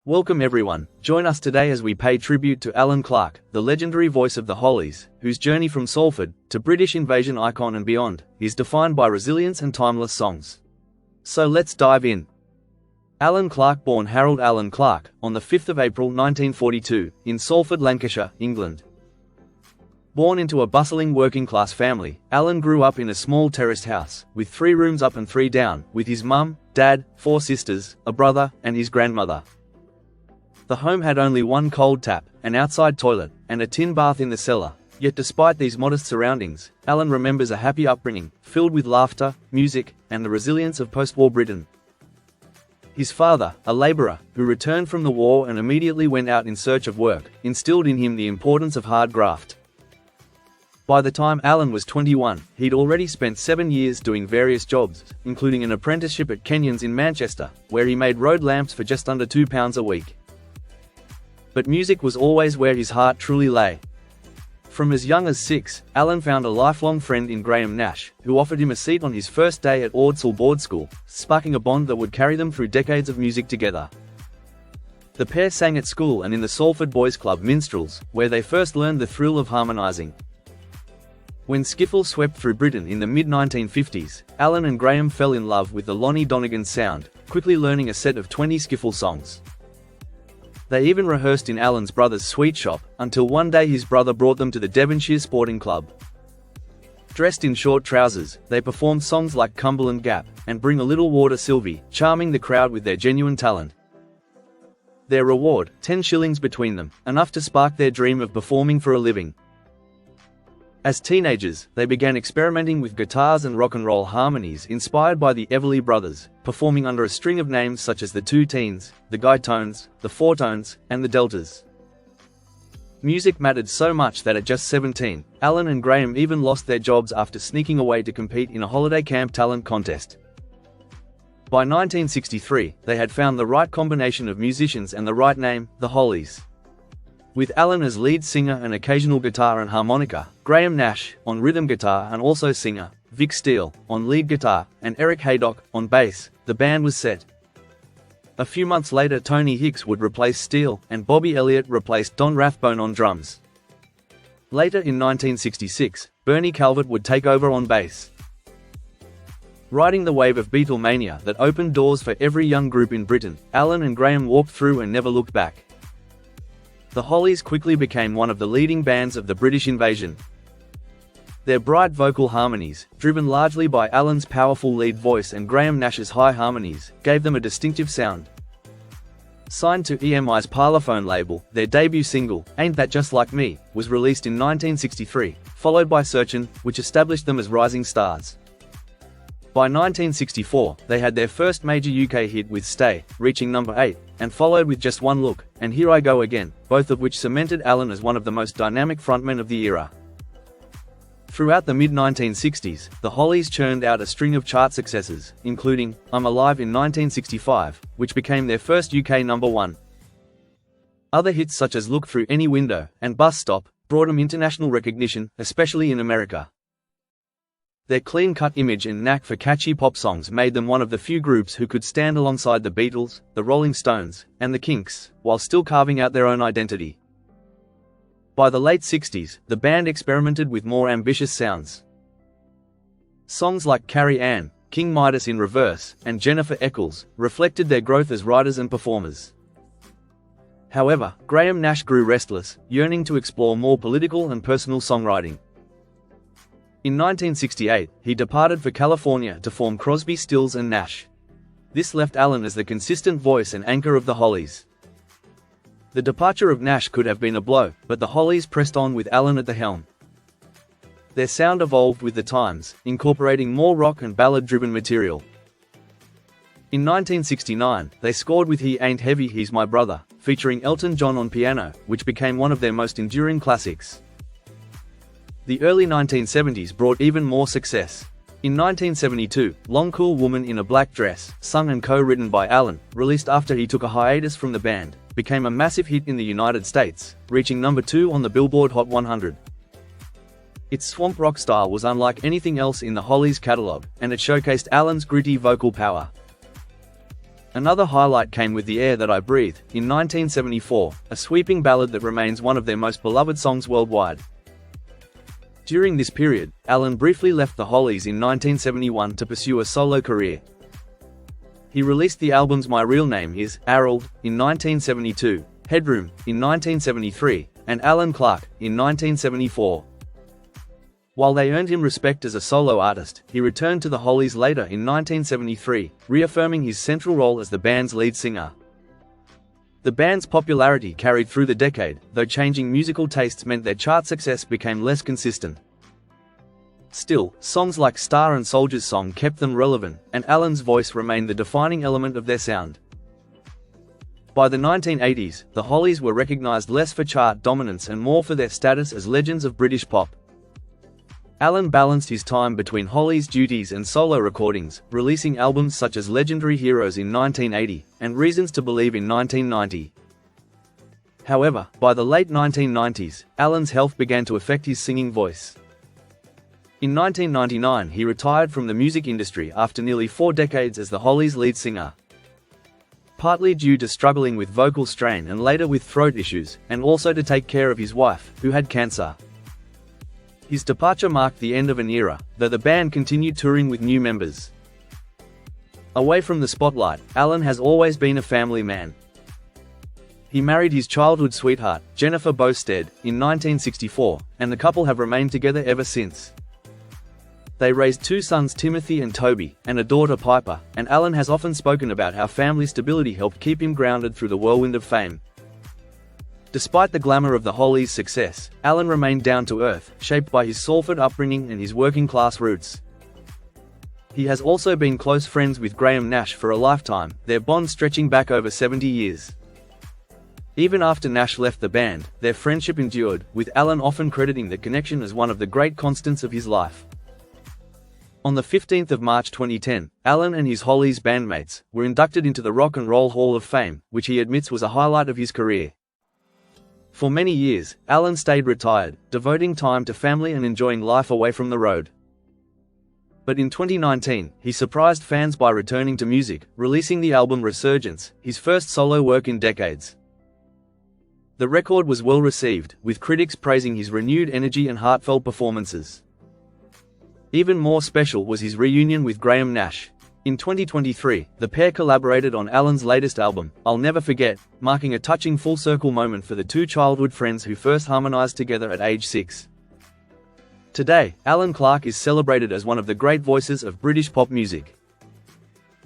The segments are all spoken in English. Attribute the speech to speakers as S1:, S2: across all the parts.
S1: Welcome everyone, join us today as we pay tribute to Allan Clarke, the legendary voice of the Hollies, whose journey from Salford to British invasion icon and beyond is defined by resilience and timeless songs. So let's dive in. Allan Clarke, born Harold Allan Clarke, on the 5th of April 1942, in Salford, Lancashire, England. Born into a bustling working-class family, Allan grew up in a small terraced house, with 3 rooms up and 3 down, with his mum, dad, 4 sisters, a brother, and his grandmother. The home had only one cold tap, an outside toilet, and a tin bath in the cellar. Yet despite these modest surroundings, Allan remembers a happy upbringing, filled with laughter, music, and the resilience of post-war Britain. His father, a labourer, who returned from the war and immediately went out in search of work, instilled in him the importance of hard graft. By the time Allan was 21, he'd already spent 7 years doing various jobs, including an apprenticeship at Kenyon's in Manchester, where he made road lamps for just under £2 a week. But music was always where his heart truly lay. From as young as 6, Allan found a lifelong friend in Graham Nash, who offered him a seat on his first day at Ordsall Board School, sparking a bond that would carry them through decades of music together. The pair sang at school and in the Salford Boys Club Minstrels, where they first learned the thrill of harmonising. When skiffle swept through Britain in the mid-1950s, Allan and Graham fell in love with the Lonnie Donegan sound, quickly learning a set of 20 skiffle songs. They even rehearsed in Allan's brother's sweet shop, until one day his brother brought them to the Devonshire Sporting Club. Dressed in short trousers, they performed songs like Cumberland Gap and Bring a Little Water Sylvie, charming the crowd with their genuine talent. Their reward, 10 shillings between them, enough to spark their dream of performing for a living. As teenagers, they began experimenting with guitars and rock and roll harmonies inspired by the Everly Brothers, performing under a string of names such as the Two Teens, the Guy Tones, the Four Tones, and the Deltas. Music mattered so much that at just 17, Allan and Graham even lost their jobs after sneaking away to compete in a holiday camp talent contest. By 1963, they had found the right combination of musicians and the right name, the Hollies. With Allan as lead singer and occasional guitar and harmonica, Graham Nash, on rhythm guitar and also singer, Vic Steele, on lead guitar, and Eric Haydock, on bass, the band was set. A few months later, Tony Hicks would replace Steele, and Bobby Elliott replaced Don Rathbone on drums. Later in 1966, Bernie Calvert would take over on bass. Riding the wave of Beatlemania that opened doors for every young group in Britain, Allan and Graham walked through and never looked back. The Hollies quickly became one of the leading bands of the British invasion. Their bright vocal harmonies, driven largely by Allan's powerful lead voice and Graham Nash's high harmonies, gave them a distinctive sound. Signed to EMI's Parlophone label, their debut single, Ain't That Just Like Me, was released in 1963, followed by Searchin', which established them as rising stars. By 1964, they had their first major UK hit with Stay, reaching number 8, and followed with Just One Look, and Here I Go Again, both of which cemented Allan as one of the most dynamic frontmen of the era. Throughout the mid-1960s, the Hollies churned out a string of chart successes, including I'm Alive in 1965, which became their first UK number 1. Other hits such as Look Through Any Window and Bus Stop brought them international recognition, especially in America. Their clean-cut image and knack for catchy pop songs made them one of the few groups who could stand alongside the Beatles, the Rolling Stones, and the Kinks, while still carving out their own identity. By the late 60s, the band experimented with more ambitious sounds. Songs like Carrie Ann, King Midas in Reverse, and Jennifer Eccles reflected their growth as writers and performers. However, Graham Nash grew restless, yearning to explore more political and personal songwriting. In 1968, he departed for California to form Crosby, Stills and Nash. This left Allan as the consistent voice and anchor of the Hollies. The departure of Nash could have been a blow, but the Hollies pressed on with Allan at the helm. Their sound evolved with the times, incorporating more rock and ballad-driven material. In 1969, they scored with He Ain't Heavy He's My Brother, featuring Elton John on piano, which became one of their most enduring classics. The early 1970s brought even more success. In 1972, Long Cool Woman in a Black Dress, sung and co-written by Allan, released after he took a hiatus from the band, became a massive hit in the United States, reaching number 2 on the Billboard Hot 100. Its swamp rock style was unlike anything else in the Hollies' catalogue, and it showcased Allan's gritty vocal power. Another highlight came with The Air That I Breathe, in 1974, a sweeping ballad that remains one of their most beloved songs worldwide. During this period, Allan briefly left the Hollies in 1971 to pursue a solo career. He released the albums My Real Name Is Harold in 1972, Headroom in 1973, and Allan Clarke in 1974. While they earned him respect as a solo artist, he returned to the Hollies later in 1973, reaffirming his central role as the band's lead singer. The band's popularity carried through the decade, though changing musical tastes meant their chart success became less consistent. Still, songs like Star and Soldier's Song kept them relevant, and Allan's voice remained the defining element of their sound. By the 1980s, the Hollies were recognized less for chart dominance and more for their status as legends of British pop. Allan balanced his time between Hollies duties and solo recordings, releasing albums such as Legendary Heroes in 1980, and Reasons to Believe in 1990. However, by the late 1990s, Allan's health began to affect his singing voice. In 1999 he retired from the music industry after nearly 4 decades as the Hollies' lead singer. Partly due to struggling with vocal strain and later with throat issues, and also to take care of his wife, who had cancer. His departure marked the end of an era, though the band continued touring with new members. Away from the spotlight, Allan has always been a family man. He married his childhood sweetheart, Jennifer Boustead, in 1964, and the couple have remained together ever since. They raised 2 sons, Timothy and Toby, and a daughter, Piper, and Allan has often spoken about how family stability helped keep him grounded through the whirlwind of fame. Despite the glamour of the Hollies' success, Allan remained down to earth, shaped by his Salford upbringing and his working-class roots. He has also been close friends with Graham Nash for a lifetime, their bond stretching back over 70 years. Even after Nash left the band, their friendship endured, with Allan often crediting the connection as one of the great constants of his life. On the 15th of March 2010, Allan and his Hollies bandmates were inducted into the Rock and Roll Hall of Fame, which he admits was a highlight of his career. For many years, Allan stayed retired, devoting time to family and enjoying life away from the road. But in 2019, he surprised fans by returning to music, releasing the album Resurgence, his first solo work in decades. The record was well received, with critics praising his renewed energy and heartfelt performances. Even more special was his reunion with Graham Nash. In 2023, the pair collaborated on Allan's latest album, I'll Never Forget, marking a touching full-circle moment for the 2 childhood friends who first harmonized together at age 6. Today, Allan Clarke is celebrated as one of the great voices of British pop music.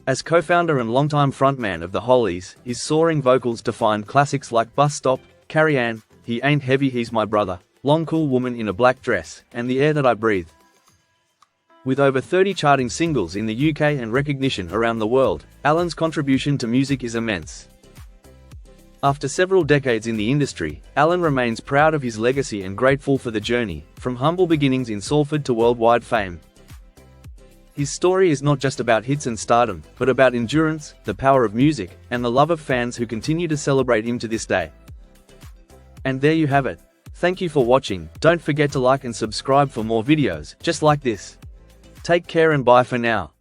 S1: As co-founder and longtime frontman of the Hollies, his soaring vocals defined classics like Bus Stop, Carry On, He Ain't Heavy He's My Brother, Long Cool Woman in a Black Dress, and The Air That I Breathe. With over 30 charting singles in the UK and recognition around the world, Allan's contribution to music is immense. After several decades in the industry, Allan remains proud of his legacy and grateful for the journey, from humble beginnings in Salford to worldwide fame. His story is not just about hits and stardom, but about endurance, the power of music, and the love of fans who continue to celebrate him to this day. And there you have it. Thank you for watching. Don't forget to like and subscribe for more videos just like this. Take care and bye for now.